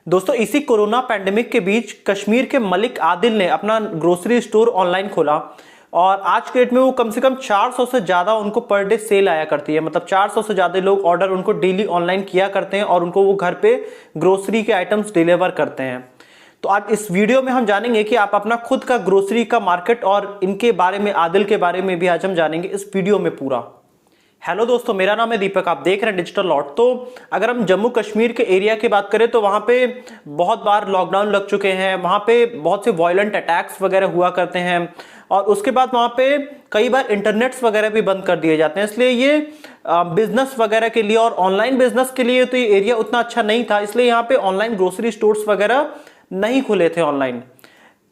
दोस्तों इसी corona pandemic के बीच कश्मीर के मलिक आदिल ने अपना ग्रोसरी स्टोर ऑनलाइन खोला और आज के डेट में वो कम से कम 400 से ज़्यादा उनको पर डे सेल आया करती है। मतलब 400 से ज़्यादा लोग ऑर्डर उनको डेली ऑनलाइन किया करते हैं और उनको वो घर पे ग्रोसरी के आइटम्स डिलीवर करते हैं। तो आज इस वीडियो में हम जानेंगे कि आप अपना खुद का ग्रोसरी का मार्केट और इनके बारे में, आदिल के बारे में भी आज हम जानेंगे इस वीडियो में पूरा। हेलो दोस्तों, मेरा नाम है दीपक, आप देख रहे हैं डिजिटल लॉट। तो अगर हम जम्मू कश्मीर के एरिया की बात करें तो वहाँ पे बहुत बार लॉकडाउन लग चुके हैं, वहाँ पे बहुत से वायलेंट अटैक्स वगैरह हुआ करते हैं और उसके बाद वहाँ पे कई बार इंटरनेट्स वगैरह भी बंद कर दिए जाते हैं। इसलिए ये बिजनेस वगैरह के लिए और ऑनलाइन बिजनेस के लिए तो ये एरिया उतना अच्छा नहीं था, इसलिए यहाँ पे ऑनलाइन ग्रोसरी स्टोर्स वगैरह नहीं खुले थे ऑनलाइन।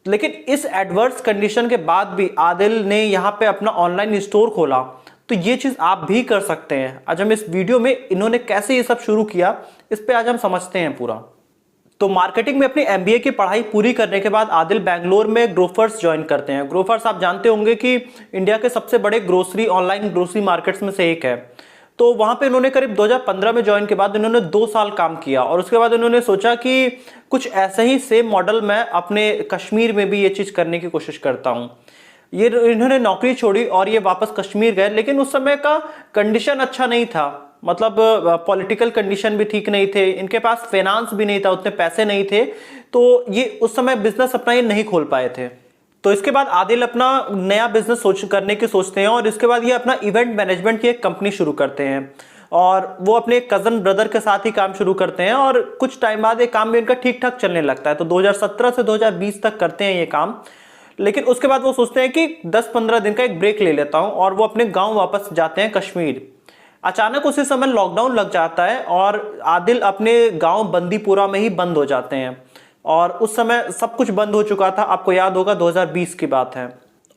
लेकिन इस एडवर्स कंडीशन के बाद भी आदिल ने यहाँ पे अपना ऑनलाइन स्टोर खोला, तो ये चीज आप भी कर सकते हैं। आज हम इस वीडियो में इन्होंने कैसे ये सब शुरू किया इस पे आज हम समझते हैं पूरा। तो मार्केटिंग में अपनी एमबीए की पढ़ाई पूरी करने के बाद आदिल बेंगलोर में ग्रोफर्स ज्वाइन करते हैं। ग्रोफर्स आप जानते होंगे कि इंडिया के सबसे बड़े ग्रोसरी ऑनलाइन ग्रोसरी मार्केट्स में से एक है। तो वहां पे इन्होंने करीब 2015 में ज्वाइन के बाद इन्होंने 2 साल काम किया और उसके बाद इन्होंने सोचा कि कुछ ऐसे ही सेम मॉडल मैं अपने कश्मीर में भी ये चीज करने की कोशिश करता हूँ। ये इन्होंने नौकरी छोड़ी और ये वापस कश्मीर गए, लेकिन उस समय का कंडीशन अच्छा नहीं था। मतलब पॉलिटिकल कंडीशन भी ठीक नहीं थे, इनके पास फाइनेंस भी नहीं था, उतने पैसे नहीं थे, तो ये उस समय बिजनेस अपना ये नहीं खोल पाए थे। तो इसके बाद आदिल अपना नया बिजनेस करने की सोचते हैं और इसके बाद ये अपना इवेंट मैनेजमेंट की एक कंपनी शुरू करते हैं और वो अपने कजन ब्रदर के साथ ही काम शुरू करते हैं और कुछ टाइम बाद ये काम भी इनका ठीक ठाक चलने लगता है। तो 2017 से 2020 तक करते हैं ये काम, लेकिन उसके बाद वो सोचते हैं कि 10-15 दिन का एक ब्रेक ले लेता हूं और वो अपने गांव वापस जाते हैं कश्मीर। अचानक उसी समय लॉकडाउन लग जाता है और आदिल अपने गांव बंदीपुरा में ही बंद हो जाते हैं और उस समय सब कुछ बंद हो चुका था। आपको याद होगा 2020 की बात है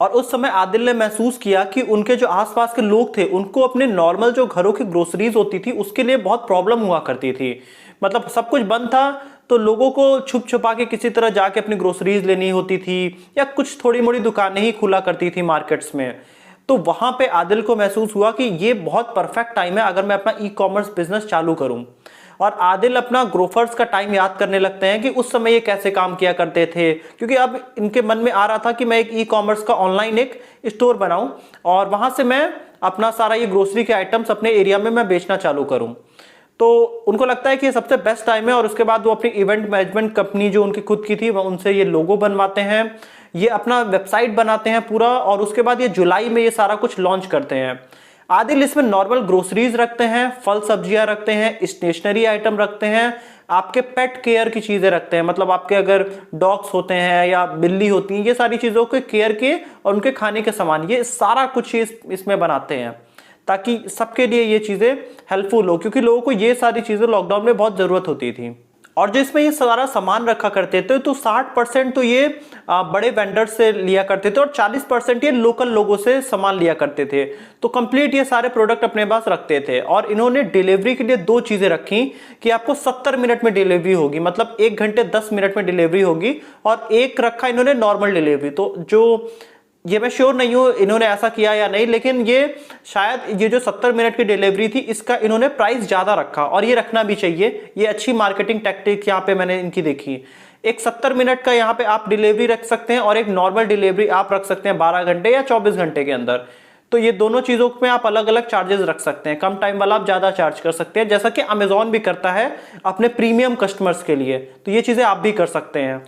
और उस समय आदिल ने महसूस किया कि उनके जो आसपास के लोग थे उनको अपने नॉर्मल जो घरों की ग्रोसरीज होती थी उसके लिए बहुत प्रॉब्लम हुआ करती थी। मतलब सब कुछ बंद था तो लोगों को छुप छुपा के किसी तरह जाके अपनी ग्रोसरीज लेनी होती थी या कुछ थोड़ी मोड़ी दुकानें ही खुला करती थी मार्केट्स में। तो वहां पे आदिल को महसूस हुआ कि ये बहुत परफेक्ट टाइम है अगर मैं अपना ई कॉमर्स बिजनेस चालू करूं। और आदिल अपना ग्रोफर्स का टाइम याद करने लगते हैं कि उस समय ये कैसे काम किया करते थे, क्योंकि अब इनके मन में आ रहा था कि मैं एक ई कॉमर्स का ऑनलाइन एक स्टोर बनाऊं और वहां से मैं अपना सारा ये ग्रोसरी के आइटम्स अपने एरिया में मैं बेचना चालू करूं। तो उनको लगता है कि ये सबसे बेस्ट टाइम है और उसके बाद वो अपनी इवेंट मैनेजमेंट कंपनी जो उनकी खुद की थी वो उनसे ये लोगो बनवाते हैं, ये अपना वेबसाइट बनाते हैं पूरा और उसके बाद ये जुलाई में ये सारा कुछ लॉन्च करते हैं। आदिल इसमें नॉर्मल ग्रोसरीज रखते हैं, फल सब्जियां रखते हैं, स्टेशनरी आइटम रखते हैं, आपके पेट केयर की चीजें रखते हैं। मतलब आपके अगर डॉग्स होते हैं या बिल्ली होती हैं, ये सारी चीजों के केयर के और उनके खाने के सामान, ये सारा कुछ इसमें बनाते हैं ताकि सबके लिए ये चीजें हेल्पफुल हो, क्योंकि लोगों को ये सारी चीजें लॉकडाउन में बहुत जरूरत होती थी। और जो इसमें ये सारा सामान रखा करते थे तो 60% तो ये बड़े वेंडर्स से लिया करते थे और 40% ये लोकल लोगों से सामान लिया करते थे। तो कंप्लीट ये सारे प्रोडक्ट अपने पास रखते थे और इन्होंने डिलीवरी के लिए 2 चीजें रखी कि आपको 70 मिनट में डिलीवरी होगी, मतलब 1 घंटे 10 मिनट में डिलीवरी होगी, और एक रखा इन्होंने नॉर्मल डिलीवरी। तो जो ये मैं श्योर नहीं हूं इन्होंने ऐसा किया या नहीं, लेकिन ये शायद ये जो 70 मिनट की डिलीवरी थी इसका इन्होंने प्राइस ज्यादा रखा और ये रखना भी चाहिए। ये अच्छी मार्केटिंग टैक्टिक यहाँ पे मैंने इनकी देखी। एक 70 मिनट का यहाँ पे आप डिलीवरी रख सकते हैं और एक नॉर्मल डिलीवरी आप रख सकते हैं 12 घंटे या 24 घंटे के अंदर। तो ये दोनों चीजों में आप अलग अलग चार्जेस रख सकते हैं। कम टाइम वाला आप ज्यादा चार्ज कर सकते हैं, जैसा कि अमेजोन भी करता है अपने प्रीमियम कस्टमर्स के लिए। तो ये चीजें आप भी कर सकते हैं।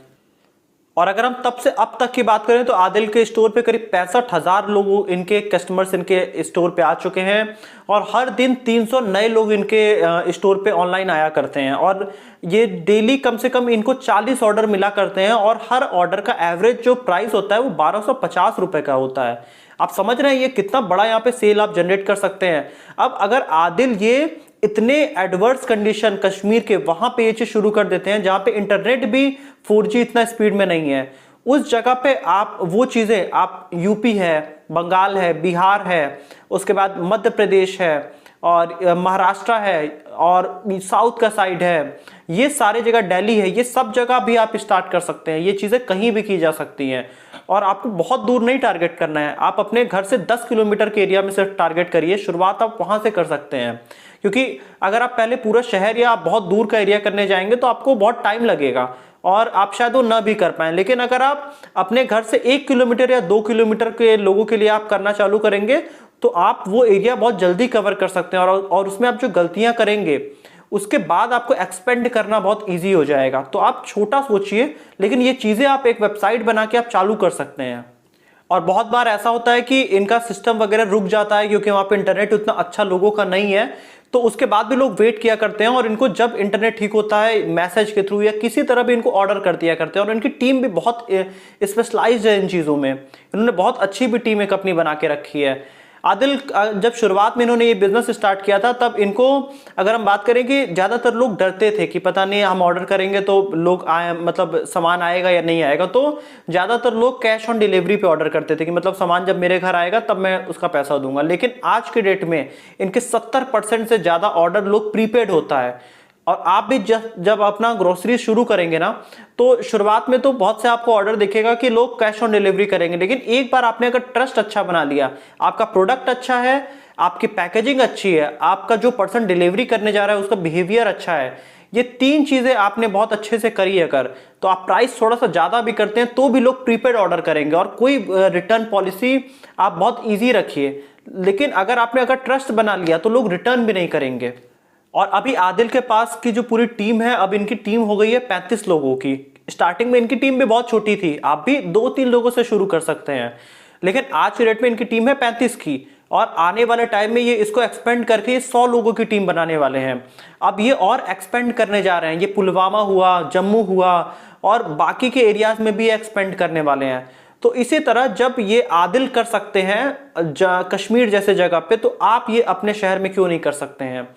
और अगर हम तब से अब तक की बात करें तो आदिल के स्टोर पे करीब 65,000 लोग इनके कस्टमर्स इनके स्टोर पे आ चुके हैं और हर दिन 300 नए लोग इनके स्टोर पे ऑनलाइन आया करते हैं और ये डेली कम से कम इनको 40 ऑर्डर मिला करते हैं और हर ऑर्डर का एवरेज जो प्राइस होता है वो 1250 रुपए का होता है। आप समझ रहे हैं ये कितना बड़ा यहाँ पे सेल आप जनरेट कर सकते हैं। अब अगर आदिल ये इतने एडवर्स कंडीशन कश्मीर के वहां पे ये चीज शुरू कर देते हैं जहां पे इंटरनेट भी 4G इतना स्पीड में नहीं है, उस जगह पे आप वो चीजें आप यूपी है, बंगाल है, बिहार है, उसके बाद मध्य प्रदेश है और महाराष्ट्र है और साउथ का साइड है, ये सारे जगह दिल्ली है, ये सब जगह भी आप स्टार्ट कर सकते हैं। ये चीजें कहीं भी की जा सकती हैं और आपको बहुत दूर नहीं टारगेट करना है। आप अपने घर से 10 किलोमीटर के एरिया में से टारगेट करिए, शुरुआत आप वहां से कर सकते हैं। क्योंकि अगर आप पहले पूरा शहर या आप बहुत दूर का एरिया करने जाएंगे तो आपको बहुत टाइम लगेगा और आप शायद वो ना भी कर पाएं। लेकिन अगर आप अपने घर से 1 किलोमीटर या 2 किलोमीटर के लोगों के लिए आप करना चालू करेंगे तो आप वो एरिया बहुत जल्दी कवर कर सकते हैं और उसमें आप जो गलतियां करेंगे उसके बाद आपको एक्सपेंड करना बहुत इजी हो जाएगा। तो आप छोटा सोचिए, लेकिन ये चीजें आप एक वेबसाइट बना के आप चालू कर सकते हैं। और बहुत बार ऐसा होता है कि इनका सिस्टम वगैरह रुक जाता है क्योंकि वहां पे इंटरनेट उतना अच्छा लोगों का नहीं है, तो उसके बाद भी लोग वेट किया करते हैं और इनको जब इंटरनेट ठीक होता है मैसेज के थ्रू या किसी तरह भी इनको ऑर्डर कर दिया करते हैं। और इनकी टीम भी बहुत स्पेशलाइज्ड है इन चीज़ों में, इन्होंने बहुत अच्छी भी टीम एक अपनी बना के रखी है। आदिल जब शुरुआत में इन्होंने ये बिजनेस स्टार्ट किया था तब इनको, अगर हम बात करें कि ज़्यादातर लोग डरते थे कि पता नहीं हम ऑर्डर करेंगे तो लोग आए, मतलब सामान आएगा या नहीं आएगा, तो ज़्यादातर लोग कैश ऑन डिलीवरी पे ऑर्डर करते थे कि मतलब सामान जब मेरे घर आएगा तब मैं उसका पैसा दूंगा। लेकिन आज के डेट में इनके 70% से ज़्यादा ऑर्डर लोग प्रीपेड होता है। और आप भी जब अपना ग्रोसरी शुरू करेंगे ना तो शुरुआत में तो बहुत से आपको ऑर्डर दिखेगा कि लोग कैश ऑन डिलीवरी करेंगे, लेकिन एक बार आपने अगर ट्रस्ट अच्छा बना लिया, आपका प्रोडक्ट अच्छा है, आपकी पैकेजिंग अच्छी है, आपका जो पर्सन डिलीवरी करने जा रहा है उसका बिहेवियर अच्छा है, ये 3 चीजें आपने बहुत अच्छे से करी अगर, तो आप प्राइस थोड़ा सा ज्यादा भी करते हैं तो भी लोग प्रीपेड ऑर्डर करेंगे। और कोई रिटर्न पॉलिसी आप बहुत ईजी रखिए, लेकिन अगर ट्रस्ट बना लिया तो लोग रिटर्न भी नहीं करेंगे। और अभी आदिल के पास की जो पूरी टीम है, अब इनकी टीम हो गई है 35 लोगों की। स्टार्टिंग में इनकी टीम भी बहुत छोटी थी, आप भी 2-3 लोगों से शुरू कर सकते हैं, लेकिन आज के डेट में इनकी टीम है 35 की और आने वाले टाइम में ये इसको एक्सपेंड करके 100 लोगों की टीम बनाने वाले हैं। अब ये और एक्सपेंड करने जा रहे हैं, ये पुलवामा हुआ, जम्मू हुआ और बाकी के एरियाज में भी एक्सपेंड करने वाले हैं। तो इसी तरह जब ये आदिल कर सकते हैं कश्मीर जैसे जगह पे, तो आप ये अपने शहर में क्यों नहीं कर सकते हैं।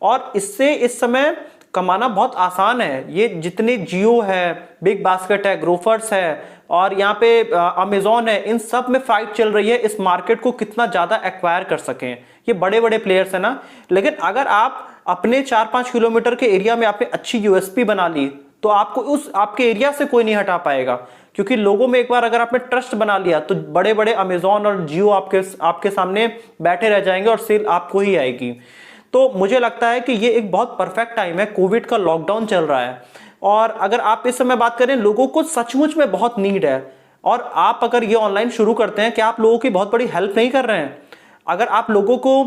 और इससे इस समय कमाना बहुत आसान है। ये जितने जियो है, बिग बास्केट है, ग्रोफर्स है और यहाँ पे अमेजोन है, इन सब में फाइट चल रही है इस मार्केट को कितना ज्यादा एक्वायर कर सकें। ये बड़े बड़े प्लेयर्स है ना, लेकिन अगर आप अपने 4-5 किलोमीटर के एरिया में आपने अच्छी यूएसपी बना ली तो आपको उस आपके एरिया से कोई नहीं हटा पाएगा, क्योंकि लोगों में एक बार अगर आपने ट्रस्ट बना लिया तो बड़े बड़े अमेजोन और जियो आपके सामने बैठे रह जाएंगे और सेल आपको ही आएगी। तो मुझे लगता है कि ये एक बहुत परफेक्ट टाइम है, कोविड का लॉकडाउन चल रहा है और अगर आप इस समय बात करें, लोगों को सचमुच में बहुत नीड है। और आप अगर ये ऑनलाइन शुरू करते हैं, क्या आप लोगों की बहुत बड़ी हेल्प नहीं कर रहे हैं? अगर आप लोगों को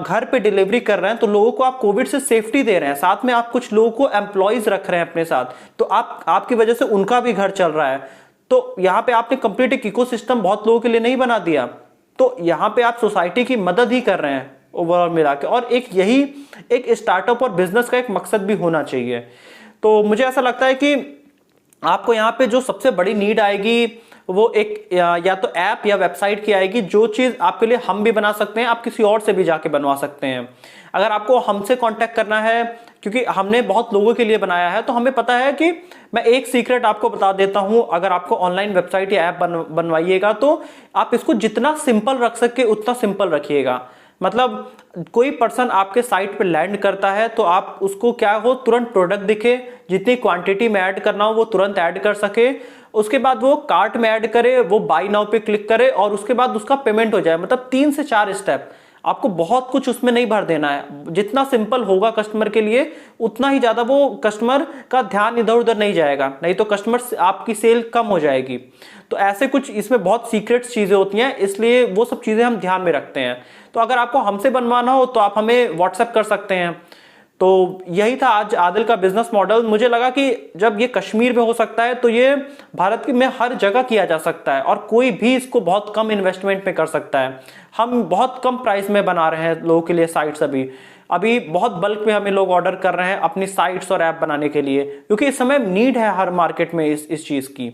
घर पे डिलीवरी कर रहे हैं तो लोगों को आप कोविड से सेफ्टी दे रहे हैं, साथ में आप कुछ लोगों को एम्प्लॉयज रख रहे हैं अपने साथ, तो आपकी वजह से उनका भी घर चल रहा है। तो यहाँ पे आपने कंप्लीट एक इकोसिस्टम बहुत लोगों के लिए नहीं बना दिया, तो यहाँ पे आप सोसाइटी की मदद ही कर रहे हैं ओवरऑल मिला के। और यही एक स्टार्टअप और बिजनेस का एक मकसद भी होना चाहिए। तो मुझे ऐसा लगता है कि आपको यहाँ पे जो सबसे बड़ी नीड आएगी वो एक या तो ऐप या वेबसाइट की आएगी, जो चीज आपके लिए हम भी बना सकते हैं, आप किसी और से भी जाके बनवा सकते हैं। अगर आपको हमसे कांटेक्ट करना है, क्योंकि हमने बहुत लोगों के लिए बनाया है, तो हमें पता है कि मैं एक सीक्रेट आपको बता देता हूं, अगर आपको ऑनलाइन वेबसाइट या ऐप बनवाइएगा तो आप इसको जितना सिंपल रख सके उतना सिंपल रखिएगा। मतलब कोई पर्सन आपके साइट पे लैंड करता है तो आप उसको क्या हो, तुरंत प्रोडक्ट दिखे, जितनी क्वांटिटी में ऐड करना हो वो तुरंत ऐड कर सके, उसके बाद वो कार्ट में ऐड करे, वो बाय नाउ पे क्लिक करे और उसके बाद उसका पेमेंट हो जाए। मतलब 3 से 4 स्टेप, आपको बहुत कुछ उसमें नहीं भर देना है। जितना सिंपल होगा कस्टमर के लिए उतना ही ज्यादा वो कस्टमर का ध्यान इधर उधर नहीं जाएगा, नहीं तो कस्टमर आपकी सेल कम हो जाएगी। तो ऐसे कुछ इसमें बहुत सीक्रेट चीजें होती हैं, इसलिए वो सब चीजें हम ध्यान में रखते हैं। तो अगर आपको हमसे बनवाना हो तो आप हमें व्हाट्सएप कर सकते हैं। तो यही था आज आदिल का बिजनेस मॉडल। मुझे लगा कि जब ये कश्मीर में हो सकता है तो ये भारत में हर जगह किया जा सकता है और कोई भी इसको बहुत कम इन्वेस्टमेंट में कर सकता है। हम बहुत कम प्राइस में बना रहे हैं लोगों के लिए साइट्स, अभी बहुत बल्क में हमें लोग ऑर्डर कर रहे हैं अपनी साइट्स और ऐप बनाने के लिए, क्योंकि इस समय नीड है हर मार्केट में इस चीज की।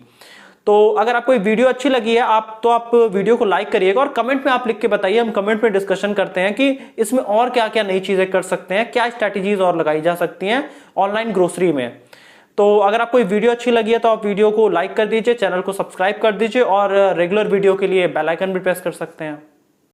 तो अगर आपको ये वीडियो अच्छी लगी है आप वीडियो को लाइक करिएगा और कमेंट में आप लिख के बताइए, हम कमेंट में डिस्कशन करते हैं कि इसमें और क्या क्या नई चीजें कर सकते हैं, क्या स्ट्रैटेजीज और लगाई जा सकती हैं ऑनलाइन ग्रोसरी में। तो अगर आपको ये वीडियो अच्छी लगी है तो आप वीडियो को लाइक कर दीजिए, चैनल को सब्सक्राइब कर दीजिए और रेगुलर वीडियो के लिए बेल आइकन भी प्रेस कर सकते हैं।